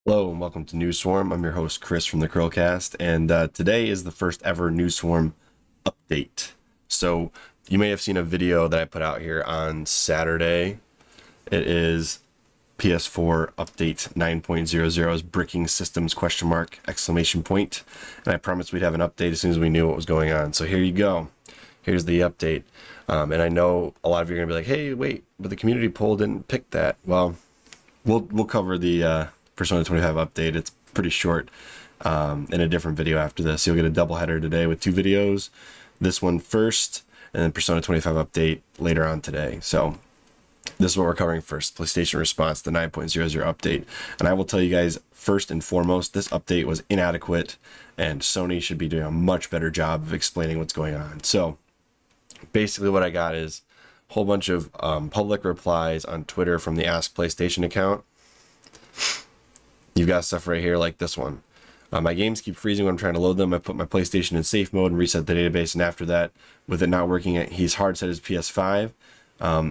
Hello and welcome to New Swarm. I'm your host Chris from the CHRILLCAST, and today is the first ever New Swarm update. So you may have seen a video that I put out here on Saturday. It is PS4 Update 9.00's bricking systems ? And I promised we'd have an update as soon as we knew what was going on. So here you go. Here's the update. And I know a lot of you are gonna be like, "Hey, wait, but the community poll didn't pick that." Well, we'll cover the Persona 25 update. It's pretty short in a different video after this. You'll get a double header today with two videos. This one first, and then Persona 25 update later on today. So this is what we're covering first. PlayStation Response, the 9.00 update. And I will tell you guys, first and foremost, this update was inadequate, and Sony should be doing a much better job of explaining what's going on. So basically what I got is a whole bunch of public replies on Twitter from the Ask PlayStation account. You've got stuff right here like this one. My games keep freezing when I'm trying to load them. I put my PlayStation in safe mode and reset the database, and after that, with it not working, he's hard set his PS5.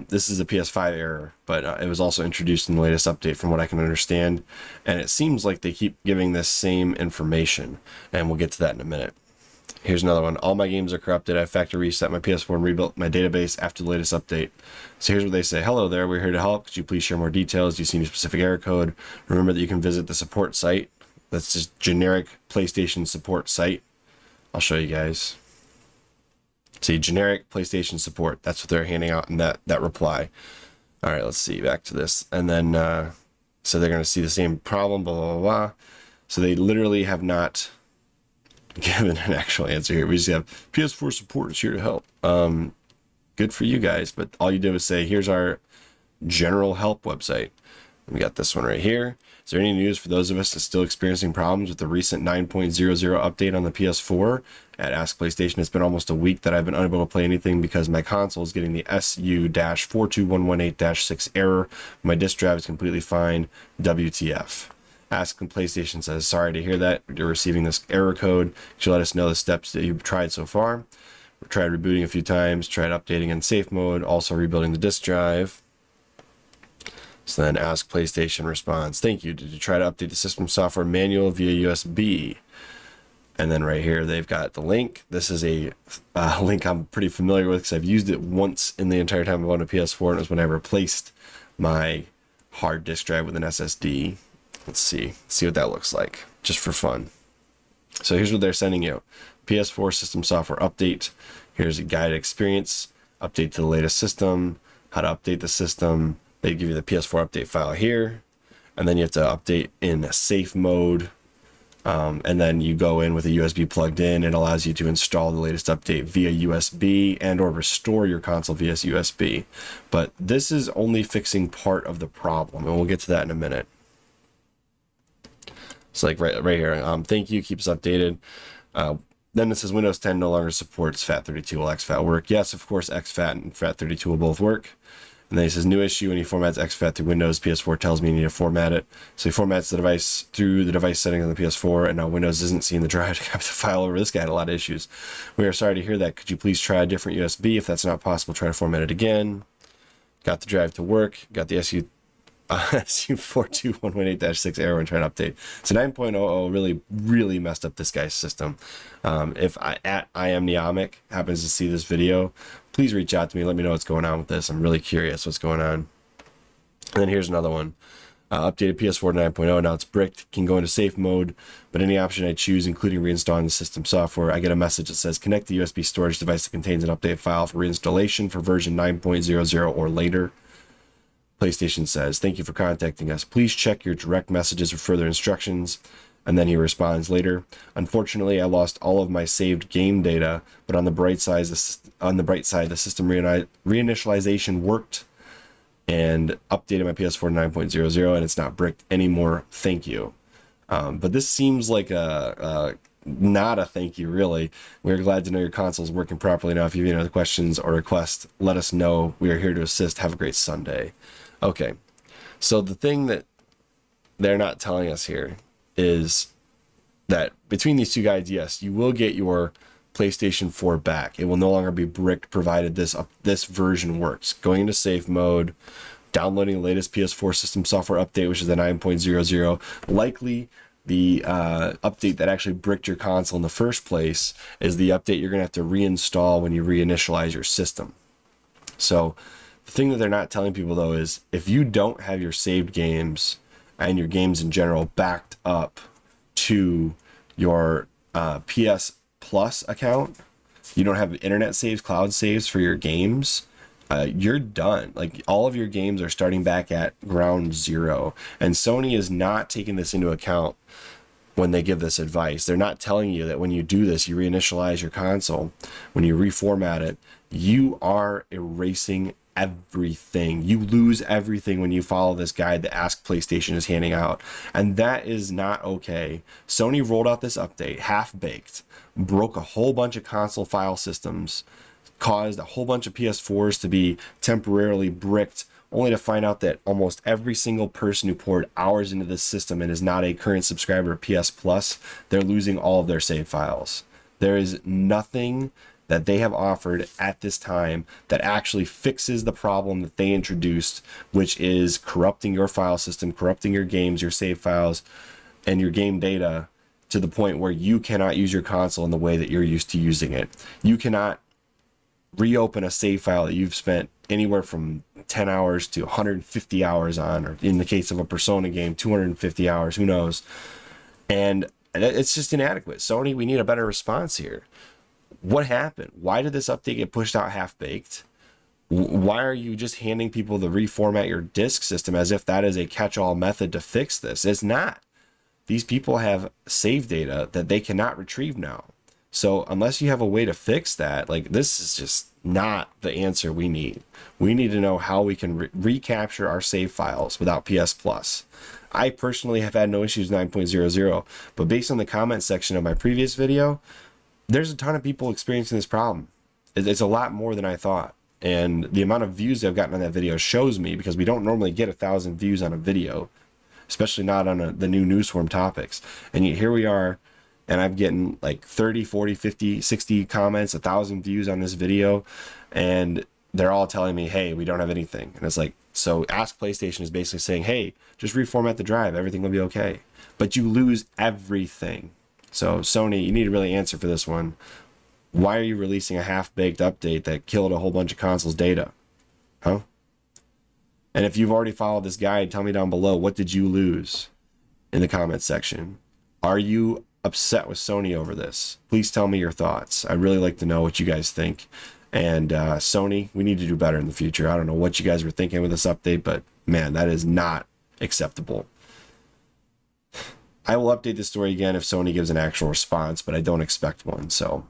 This is a PS5 error, but it was also introduced in the latest update from what I can understand, and it seems like they keep giving this same information, and we'll get to that in a minute. Here's another one. All my games are corrupted. I factory reset my PS4 and rebuilt my database after the latest update. So here's what they say. Hello there. We're here to help. Could you please share more details? Do you see any specific error code? Remember that you can visit the support site. That's just generic PlayStation support site. I'll show you guys. See, generic PlayStation support. That's what they're handing out in that reply. All right, let's see. Back to this. And then, so they're going to see the same problem, blah, blah, blah, blah. So they literally have not given an actual answer here. We just have PS4 support is here to help. Good for you guys, but all you did was say, here's our general help website. We got this one right here. Is there any news for those of us that's still experiencing problems with the recent 9.00 update on the PS4? At Ask PlayStation, it's been almost a week that I've been unable to play anything because my console is getting the SU-42118-6 error. My disk drive is completely fine. WTF. Ask PlayStation says, sorry to hear that. You're receiving this error code. Could you let us know the steps that you've tried so far? We've tried rebooting a few times, tried updating in safe mode, also rebuilding the disk drive. So then Ask PlayStation responds, thank you. Did you try to update the system software manual via USB? And then right here, they've got the link. This is a link I'm pretty familiar with because I've used it once in the entire time I've owned a PS4, and it was when I replaced my hard disk drive with an SSD. Let's see what that looks like, just for fun. So here's what they're sending you. PS4 system software update. Here's a guide experience, update to the latest system, how to update the system. They give you the PS4 update file here, and then you have to update in a safe mode. And then you go in with a USB plugged in. It allows you to install the latest update via USB and or restore your console via USB. But this is only fixing part of the problem, and we'll get to that in a minute. It's like right here. Thank you. Keep us updated. Then it says Windows 10 no longer supports FAT32. Will exFAT work? Yes, of course. exFAT and FAT32 will both work. And then he says new issue when he formats exFAT through Windows. PS4 tells me you need to format it. So he formats the device through the device settings on the PS4, and now Windows isn't seeing the drive to copy the file over. This guy had a lot of issues. We are sorry to hear that. Could you please try a different USB? If that's not possible, try to format it again. Got the drive to work. Got the SU-42118-6 error when trying to update. So 9.00 really messed up this guy's system. If I am Neomic happens to see this video, please reach out to me. Let me know what's going on with this. I'm really curious what's going on. And then here's another one. Updated PS4 9.0. Now it's bricked. Can go into safe mode, but any option I choose, including reinstalling the system software, I get a message that says connect the USB storage device that contains an update file for reinstallation for version 9.00 or later. PlayStation says, thank you for contacting us. Please check your direct messages for further instructions. And then he responds later, unfortunately, I lost all of my saved game data, but on the bright side, the system reinitialization worked and updated my PS4 9.00, and it's not bricked anymore. Thank you. But this seems like not a thank you, really. We're glad to know your console is working properly now. If you have any other questions or requests, let us know. We are here to assist. Have a great Sunday. Okay, so the thing that they're not telling us here is that between these two guides, yes, you will get your PlayStation 4 back. It will no longer be bricked provided this version works. Going into safe mode, downloading the latest PS4 system software update, which is the 9.00. Likely the update that actually bricked your console in the first place is the update you're going to have to reinstall when you reinitialize your system. So the thing that they're not telling people, though, is if you don't have your saved games and your games in general backed up to your PS Plus account, you don't have internet saves, cloud saves for your games, you're done. Like, all of your games are starting back at ground zero. And Sony is not taking this into account when they give this advice. They're not telling you that when you do this, you reinitialize your console, when you reformat it, you are erasing everything. You lose everything when you follow this guide that Ask PlayStation is handing out. And that is not okay. Sony rolled out this update half-baked, broke a whole bunch of console file systems, caused a whole bunch of PS4s to be temporarily bricked, only to find out that almost every single person who poured hours into this system and is not a current subscriber of PS Plus, they're losing all of their save files. There is nothing that they have offered at this time that actually fixes the problem that they introduced, which is corrupting your file system, corrupting your games, your save files, and your game data to the point where you cannot use your console in the way that you're used to using it. You cannot reopen a save file that you've spent anywhere from 10 hours to 150 hours on, or in the case of a Persona game, 250 hours, who knows. And it's just inadequate. Sony, we need a better response here. What happened? Why did this update get pushed out half-baked? Why are you just handing people to reformat your disk system as if that is a catch-all method to fix this? It's not. These people have save data that they cannot retrieve now. So unless you have a way to fix that, like, this is just not the answer we need. We need to know how we can recapture our save files without PS Plus. I personally have had no issues with 9.00, but based on the comment section of my previous video, there's a ton of people experiencing this problem. It's a lot more than I thought. And the amount of views I've gotten on that video shows me, because we don't normally get 1,000 views on a video, especially not on the new newsform topics. And yet here we are, and I'm getting like 30, 40, 50, 60 comments, 1,000 views on this video, and they're all telling me, hey, we don't have anything. And it's like, so Ask PlayStation is basically saying, hey, just reformat the drive, everything will be okay. But you lose everything. So Sony, you need to really answer for this one. Why are you releasing a half-baked update that killed a whole bunch of consoles' data? Huh? And if you've already followed this guide, tell me down below, what did you lose in the comments section? Are you upset with Sony over this? Please tell me your thoughts. I'd really like to know what you guys think. And Sony, we need to do better in the future. I don't know what you guys were thinking with this update, but man, that is not acceptable. I will update this story again if Sony gives an actual response, but I don't expect one. So,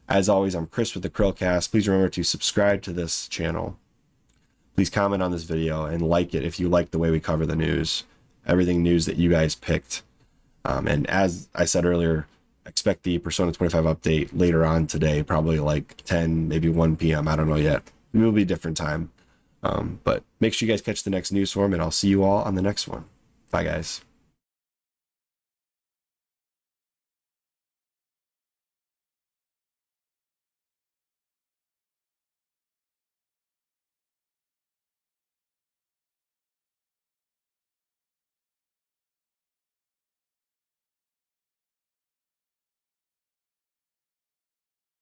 as always, I'm Chris with the CHRILLCAST. Please remember to subscribe to this channel. Please comment on this video and like it if you like the way we cover the news. Everything news that you guys picked. And as I said earlier, expect the Persona 25 update later on today, probably like 10, maybe 1 p.m. I don't know yet. It will be a different time. But make sure you guys catch the next newsform, and I'll see you all on the next one. Bye, guys.